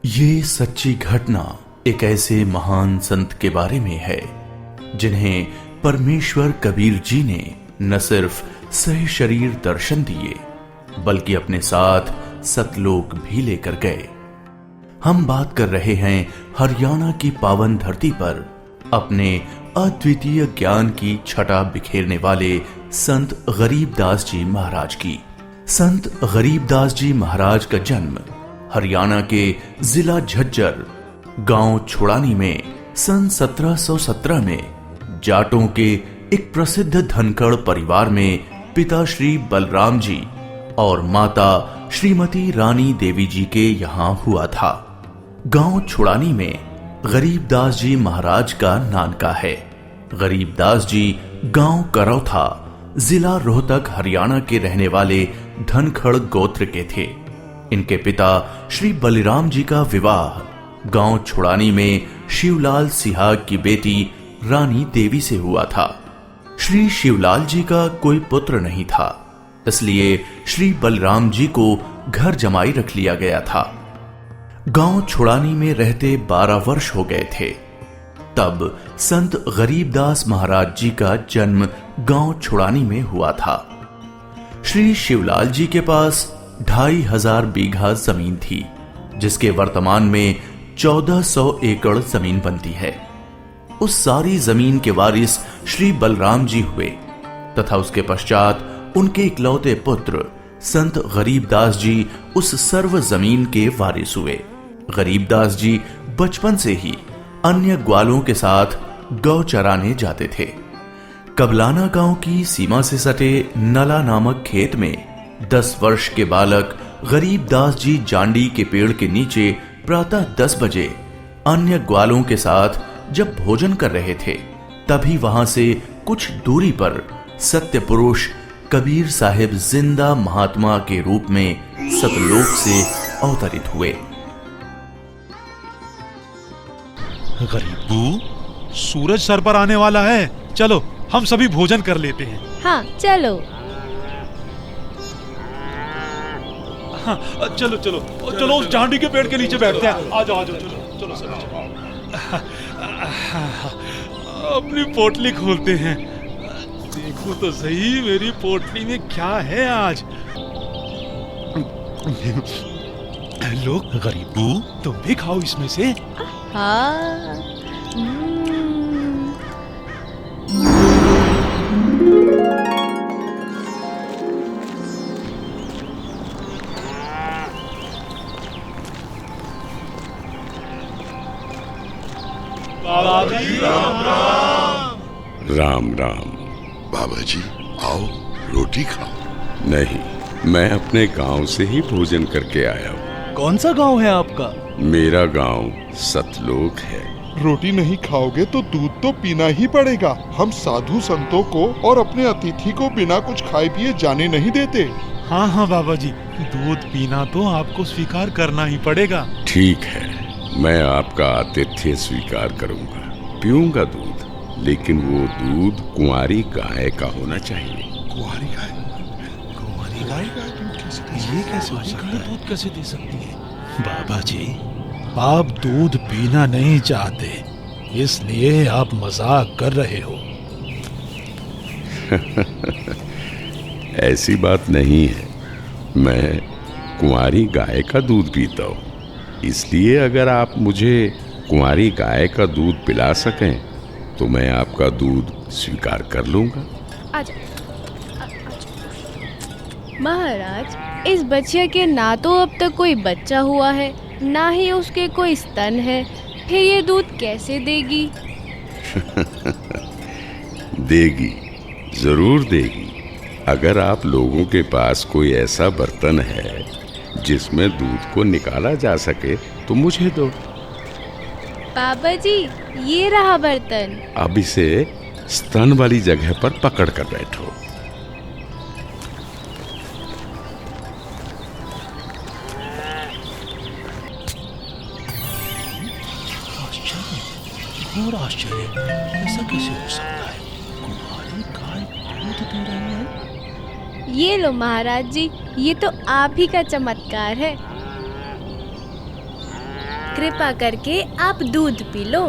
ये सच्ची घटना एक ऐसे महान संत के बारे में है जिन्हें परमेश्वर कबीर जी ने न सिर्फ सह शरीर दर्शन दिए बल्कि अपने साथ सतलोक भी लेकर गए। हम बात कर रहे हैं हरियाणा की पावन धरती पर अपने अद्वितीय ज्ञान की छटा बिखेरने वाले संत गरीबदास जी महाराज की। संत गरीबदास जी महाराज का जन्म हरियाणा के जिला झज्जर गांव छुड़ानी में सन 1717 में जाटों के एक प्रसिद्ध धनखड़ परिवार में पिता श्री बलराम जी और माता श्रीमती रानी देवी जी के यहाँ हुआ था। गांव छुड़ानी में गरीबदास जी महाराज का नानका है। गरीबदास जी गांव करौथा जिला रोहतक हरियाणा के रहने वाले धनखड़ गोत्र के थे। इनके पिता श्री बलिराम जी का विवाह गांव छुड़ानी में शिवलाल सिहाग की बेटी रानी देवी से हुआ था। श्री शिवलाल जी का कोई पुत्र नहीं था, इसलिए श्री बलराम जी को घर जमाई रख लिया गया था। गांव छुड़ानी में रहते 12 वर्ष हो गए थे तब संत गरीबदास महाराज जी का जन्म गांव छुड़ानी में हुआ था। श्री शिवलाल जी के पास 2500 बीघा जमीन थी, जिसके वर्तमान में 1400 एकड़ जमीन बनती है। उस सारी जमीन के वारिस श्री बलराम जी हुए तथा उसके पश्चात उनके इकलौते पुत्र संत गरीबदास जी उस सर्व जमीन के वारिस हुए। गरीबदास जी बचपन से ही अन्य ग्वालों के साथ गौ चराने जाते थे। कबलाना गांव की सीमा से सटे नला नामक खेत में 10 वर्ष के बालक गरीबदास जी जांडी के पेड़ के नीचे प्रातः 10 बजे अन्य ग्वालों के साथ जब भोजन कर रहे थे, तभी वहां से कुछ दूरी पर सत्य पुरुष कबीर साहिब जिंदा महात्मा के रूप में सतलोक से अवतरित हुए। गरीबू, सूरज सर पर आने वाला है, चलो हम सभी भोजन कर लेते हैं। हाँ चलो। हाँ, चलो चलो चलो उस जांडी के पेड़ के नीचे बैठते हैं। आ जाओ चलो चलो चलो चलो। अपनी पोटली खोलते हैं, देखो तो सही मेरी पोटली में क्या है आज। लो गरीबू, तुम भी खाओ इसमें से। हाँ। राम राम। बाबा जी आओ, रोटी खाओ। नहीं, मैं अपने गांव से ही भोजन करके आया हूँ। कौन सा गांव है आपका? मेरा गांव सतलोक है। रोटी नहीं खाओगे तो दूध तो पीना ही पड़ेगा। हम साधु संतों को और अपने अतिथि को बिना कुछ खाए पिए जाने नहीं देते। हाँ हाँ बाबा जी, दूध पीना तो आपको स्वीकार करना ही पड़ेगा। ठीक है, मैं आपका आतिथ्य स्वीकार करूंगा, पीऊंगा दूध, लेकिन वो दूध कुंवारी गाय का होना चाहिए। कुंवारी गाय? कुंवारी गाय? ये कैसे हो सकता है? दूध कैसे दे सकती है? बाबा जी, आप दूध पीना नहीं चाहते, इसलिए आप मजाक कर रहे हो। ऐसी बात नहीं है, मैं कुंवारी गाय का दूध पीता हूँ, इसलिए अगर आप मुझे कुंवारी गाय का दूध पिला सकें तो मैं आपका दूध स्वीकार कर लूंगा। आजा। महाराज, इस बच्चे के ना तो अब तक कोई बच्चा हुआ है, ना ही उसके कोई स्तन है, फिर ये दूध कैसे देगी? देगी, जरूर देगी। अगर आप लोगों के पास कोई ऐसा बर्तन है जिसमें दूध को निकाला जा सके तो मुझे दो। बाबा जी, ये रहा बर्तन। अब इसे स्तन वाली जगह पर पकड़ कर बैठो। आश्चर्य, घोर आश्चर्य, ऐसा कैसे हो सकता है? कुंवारी गाय दूध दे रही है। ये लो महाराज जी, ये तो आप ही का चमत्कार है। कृपा करके आप दूध पी लो।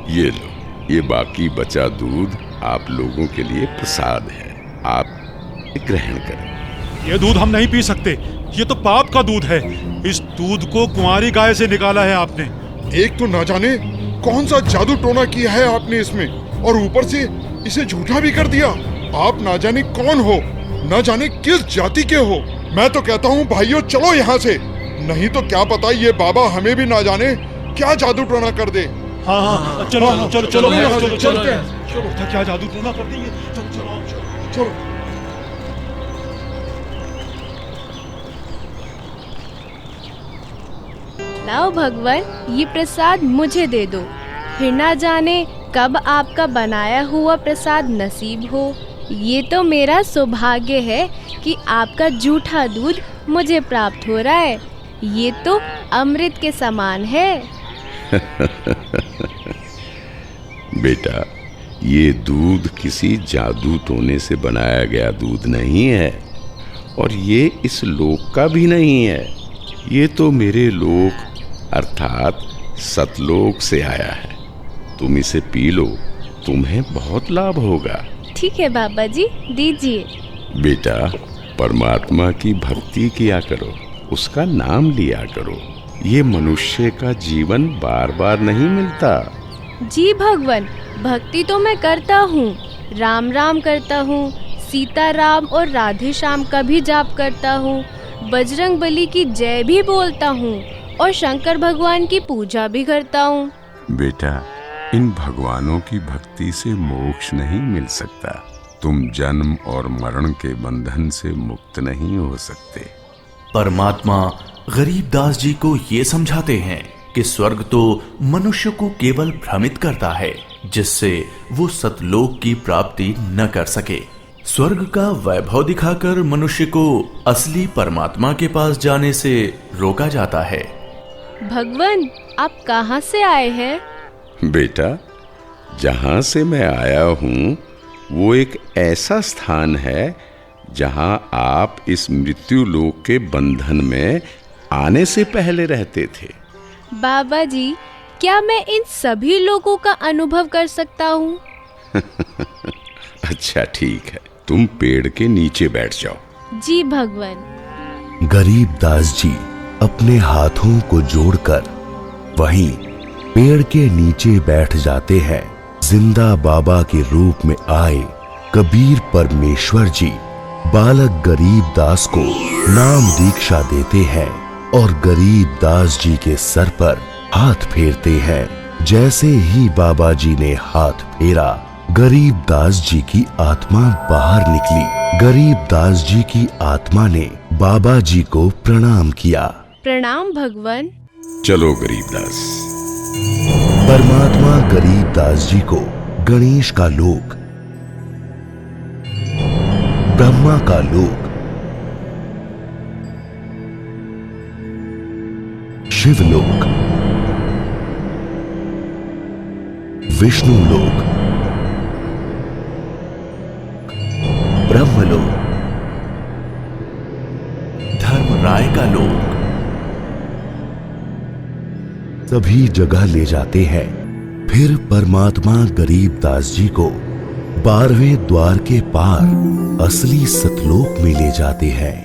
ये लो, ये बाकी बचा दूध आप लोगों के लिए प्रसाद है, आप ग्रहण करें। ये दूध हम नहीं पी सकते, ये तो पाप का दूध है। इस दूध को कुंवारी गाय से निकाला है आपने। एक तो ना जाने कौन सा जादू टोना किया है आपने इसमें, और ऊपर से इसे झूठा भी कर दिया। आप ना जाने कौन हो, ना जाने किस जाति के हो। मैं तो कहता हूँ भाइयों चलो यहाँ से, नहीं तो क्या पता ये बाबा हमें भी ना जाने क्या जादू टोना कर दे। हाँ हाँ चलो चलो चलो यहाँ से चलो चलते हैं। चलो, क्या जादू टोना कर देंगे। चलो चलो चलो लाओ भगवान, ये प्रसाद मुझे दे दो, फिर ना जाने कब आपका बनाया हुआ प्रसाद नसीब हो। ये तो मेरा सौभाग्य है कि आपका जूठा दूध मुझे प्राप्त हो रहा है। ये तो अमृत के समान है। बेटा, ये दूध किसी जादू टोने से बनाया गया दूध नहीं है, और ये इस लोक का भी नहीं है। ये तो मेरे लोक अर्थात सतलोक से आया है। तुम इसे पी लो, तुम्हें बहुत लाभ होगा। ठीक है बाबा जी, दीजिए। बेटा, परमात्मा की भक्ति किया करो, उसका नाम लिया करो। ये मनुष्य का जीवन बार बार नहीं मिलता। जी भगवान, भक्ति तो मैं करता हूँ, राम राम करता हूँ, सीता राम और राधे श्याम का भी जाप करता हूँ, बजरंग बली की जय भी बोलता हूँ और शंकर भगवान की पूजा भी करता हूँ। बेटा, इन भगवानों की भक्ति से मोक्ष नहीं मिल सकता। तुम जन्म और मरण के बंधन से मुक्त नहीं हो सकते। परमात्मा गरीबदास जी को ये समझाते हैं कि स्वर्ग तो मनुष्य को केवल भ्रमित करता है, जिससे वो सतलोक की प्राप्ति न कर सके। स्वर्ग का वैभव दिखाकर मनुष्य को असली परमात्मा के पास जाने से रोका जाता है। भगवान, आप कहाँ से आए हैं? बेटा, जहाँ से मैं आया हूँ वो एक ऐसा स्थान है जहाँ आप इस मृत्यु लोक के बंधन में आने से पहले रहते थे। बाबा जी, क्या मैं इन सभी लोगों का अनुभव कर सकता हूँ? अच्छा ठीक है, तुम पेड़ के नीचे बैठ जाओ। जी भगवान। गरीबदास जी अपने हाथों को जोड़कर वहीं पेड़ के नीचे बैठ जाते हैं। जिंदा बाबा के रूप में आए कबीर परमेश्वर जी बालक गरीबदास को नाम दीक्षा देते हैं और गरीबदास जी के सर पर हाथ फेरते हैं। जैसे ही बाबा जी ने हाथ फेरा, गरीबदास जी की आत्मा बाहर निकली। गरीबदास जी की आत्मा ने बाबा जी को प्रणाम किया। प्रणाम भगवान। चलो गरीबदास। परमात्मा गरीबदास जी को गणेश का लोक, ब्रह्मा का लोक, शिवलोक, विष्णु लोक, ब्रह्मलोक, धर्मराय का लोक, सभी जगह ले जाते हैं। फिर परमात्मा गरीबदास जी को 12वें द्वार के पार असली सतलोक में ले जाते हैं।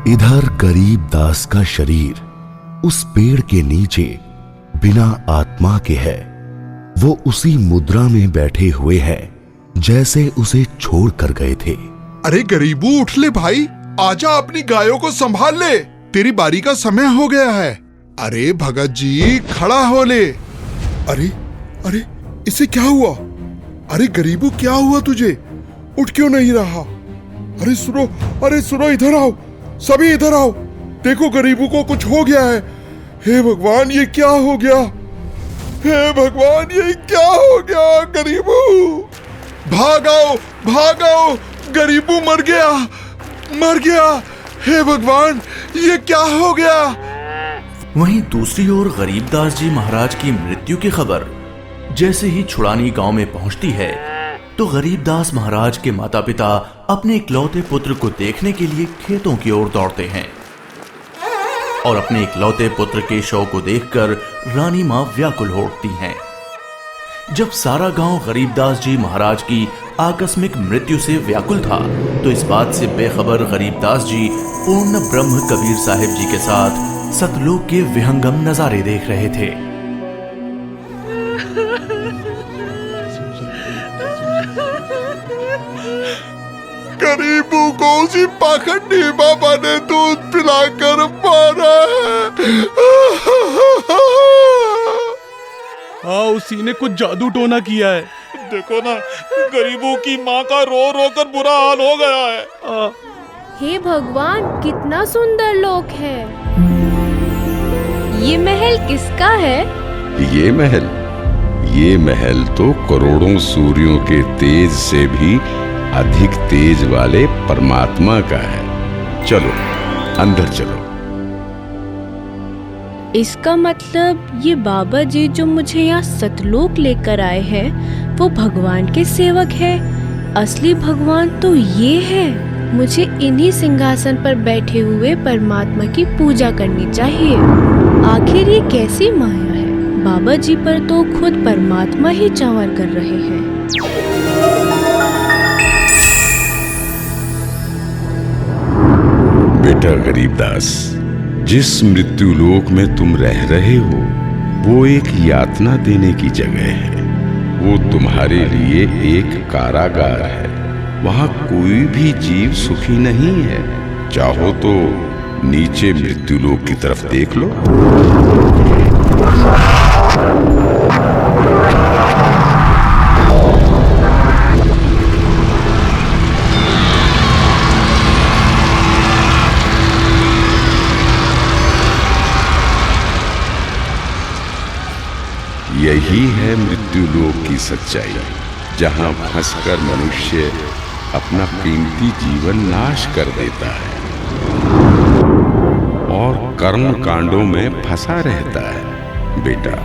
इधर गरीबदास का शरीर उस पेड़ के नीचे बिना आत्मा के है। वो उसी मुद्रा में बैठे हुए हैं जैसे उसे छोड़ कर गए थे। अरे गरीबू, उठ ले भाई, आजा, अपनी गायों को संभाल ले, तेरी बारी का समय हो गया है। अरे भगत जी, खड़ा हो ले। अरे अरे, इसे क्या हुआ? अरे गरीबू, क्या हुआ तुझे? उठ क्यों नहीं रहा? अरे सुनो, अरे सुनो, इधर आओ, सभी इधर आओ। देखो गरीबू को कुछ हो गया है। हे भगवान, ये क्या हो गया? हे भगवान, ये क्या हो गया? गरीबू, भागो भागो, गरीबू मर गया, मर गया। हे भगवान, ये क्या हो गया? वहीं दूसरी ओर गरीबदास जी महाराज की मृत्यु की खबर जैसे ही छुड़ानी गांव में पहुंचती है तो गरीबदास महाराज के माता पिता अपने इकलौते पुत्र को देखने के लिए खेतों की ओर दौड़ते हैं और अपने इकलौते पुत्र के शव को देखकर रानी मां व्याकुल हो उठती हैं। जब सारा गांव गरीबदास जी महाराज की आकस्मिक मृत्यु से व्याकुल था, तो इस बात से बेखबर गरीबदास जी पूर्ण ब्रह्म कबीर साहिब जी के साथ सतलोक के विहंगम नजारे देख रहे थे। गरीबों को उसी पाखंडी बाबा ने दूध पिलाकर मारा है। हाँ, उसी ने कुछ जादू टोना किया है। देखो ना, गरीबों की माँ का रो रो कर बुरा हाल हो गया है। हे भगवान, कितना सुंदर लोक है। ये महल किसका है? ये महल तो करोड़ों सूर्यों के तेज से भी अधिक तेज वाले परमात्मा का है। चलो अंदर चलो। इसका मतलब ये बाबा जी जो मुझे यहाँ सतलोक लेकर आए हैं, वो भगवान के सेवक है। असली भगवान तो ये है। मुझे इन्हीं सिंहासन पर बैठे हुए परमात्मा की पूजा करनी चाहिए। आखिर ये कैसी माया है? बाबा जी पर तो खुद परमात्मा ही चावर कर रहे हैं। बेटा गरीबदास, जिस मृत्यु लोक में तुम रह रहे हो वो एक यातना देने की जगह है। वो तुम्हारे लिए एक कारागार है। वहां कोई भी जीव सुखी नहीं है। चाहो तो नीचे मृत्यु लोक की तरफ देख लो। यही है मृत्यु लोक की सच्चाई, जहां फंसकर मनुष्य अपना कीमती जीवन नाश कर देता है और कर्म कांडों में फंसा रहता है। बेटा,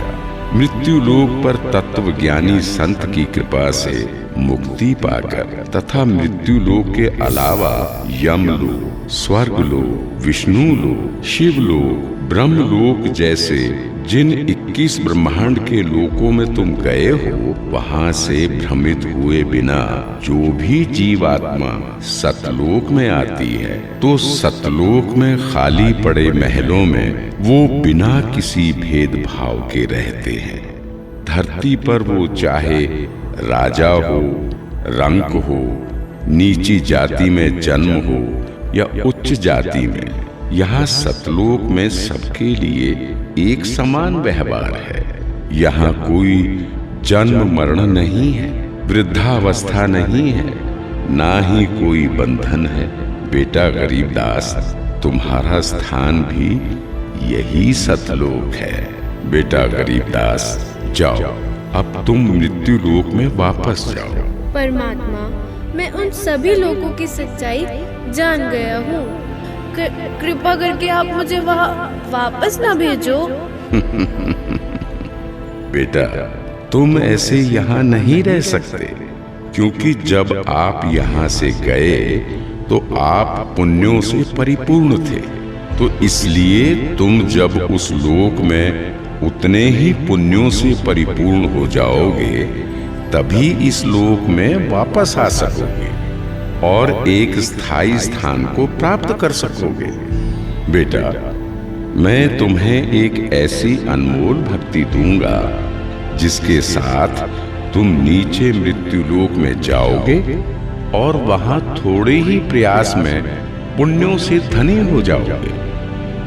मृत्यु लोक पर तत्वज्ञानी संत की कृपा से मुक्ति पाकर तथा मृत्यु लोक के अलावा यमलोक, स्वर्गलोक, विष्णु लोक, शिवलोक, ब्रह्मलोक जैसे जिन 21 ब्रह्मांड के लोकों में तुम गए हो, वहां से भ्रमित हुए बिना जो भी जीवात्मा सतलोक में आती है, तो सतलोक में खाली पड़े महलों में वो बिना किसी भेदभाव के रहते हैं। धरती पर वो चाहे राजा हो, रंक हो, नीची जाति में जन्म हो या उच्च जाति में, यहाँ सतलोक में सबके लिए एक समान व्यवहार है। यहाँ कोई जन्म मरण नहीं है, वृद्धावस्था नहीं है, ना ही कोई बंधन है। बेटा गरीबदास, तुम्हारा स्थान भी यही सतलोक है। बेटा गरीबदास, जाओ, अब तुम मृत्यु लोक में वापस जाओ। परमात्मा, मैं उन सभी लोगों की सच्चाई जान गया हूँ। कृपा करके आप मुझे वहाँ वापस ना भेजो। बेटा, तुम ऐसे यहाँ नहीं रह सकते, क्योंकि जब आप यहाँ से गए तो आप पुण्यों से परिपूर्ण थे। तो इसलिए तुम जब उस लोक में उतने ही पुण्यों से परिपूर्ण हो जाओगे, तभी इस लोक में वापस आ सकोगे और एक स्थायी स्थान को प्राप्त कर सकोगे। बेटा, मैं तुम्हें एक ऐसी अनमोल भक्ति दूंगा जिसके साथ तुम नीचे मृत्यु लोक में जाओगे और वहां थोड़े ही प्रयास में पुण्यों से धनी हो जाओगे।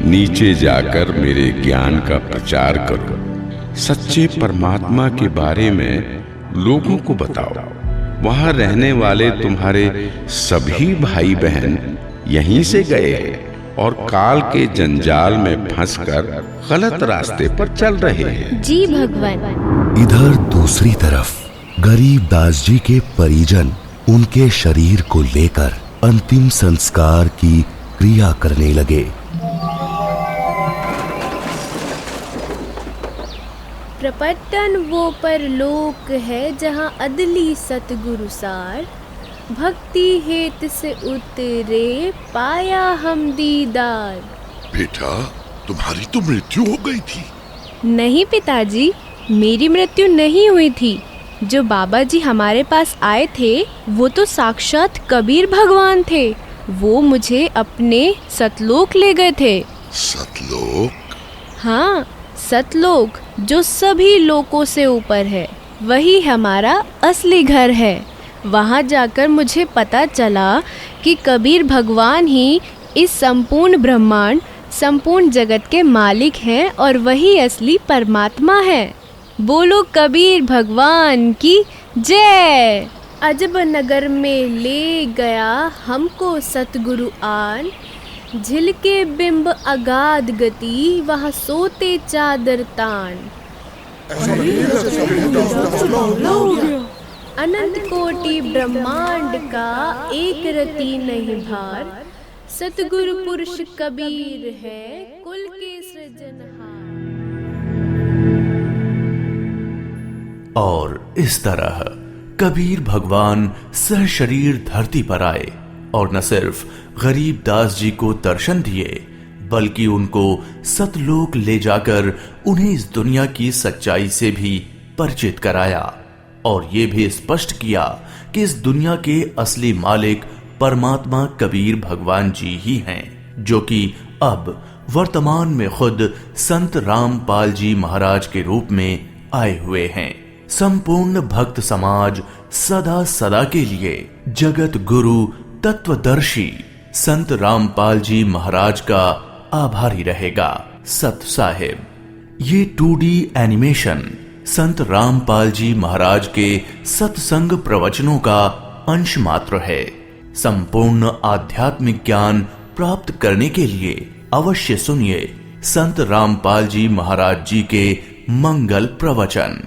नीचे जाकर मेरे ज्ञान का प्रचार करो, सच्चे परमात्मा के बारे में लोगों को बताओ। वहां रहने वाले तुम्हारे सभी भाई बहन यहीं से गए हैं और काल के जंजाल में फंसकर गलत रास्ते पर चल रहे हैं। जी भगवान। इधर दूसरी तरफ गरीबदास जी के परिजन उनके शरीर को लेकर अंतिम संस्कार की क्रिया करने लगे। प्रपटन वो परलोक है जहाँ अदली सतगुरु सार, भक्ति हेत से उतरे पाया हम दीदार। बेटा, तुम्हारी तो मृत्यु हो गई थी। नहीं पिताजी, मेरी मृत्यु नहीं हुई थी। जो बाबा जी हमारे पास आए थे वो तो साक्षात कबीर भगवान थे। वो मुझे अपने सतलोक ले गए थे। सतलोक? हाँ, सतलोक जो सभी लोकों से ऊपर है, वही हमारा असली घर है। वहाँ जाकर मुझे पता चला कि कबीर भगवान ही इस संपूर्ण ब्रह्मांड, संपूर्ण जगत के मालिक हैं और वही असली परमात्मा है। बोलो कबीर भगवान की जय। अजब नगर में ले गया हमको सतगुरु आन, झिलके बिंब अगाध गति वहाँ सोते चादर तान। अनंत कोटि ब्रह्मांड का एक रति नहीं भार, सतगुरु पुरुष कबीर है कुल के सृजनहार। और इस तरह कबीर भगवान सहशरीर धरती पर आए और न सिर्फ गरीब दास जी को दर्शन दिए, बल्कि उनको सतलोक ले जाकर उन्हें इस दुनिया की सच्चाई से भी परिचित कराया और ये भी स्पष्ट किया कि इस दुनिया के असली मालिक परमात्मा कबीर भगवान जी ही हैं, जो कि अब वर्तमान में खुद संत रामपाल जी महाराज के रूप में आए हुए हैं। संपूर्ण भक्त समाज सदा सदा के लिए जगत गुरु तत्वदर्शी संत रामपाल जी महाराज का आभारी रहेगा। सत साहिब। ये 2D एनिमेशन संत रामपाल जी महाराज के सत्संग प्रवचनों का अंश मात्र है। संपूर्ण आध्यात्मिक ज्ञान प्राप्त करने के लिए अवश्य सुनिए संत रामपाल जी महाराज जी के मंगल प्रवचन।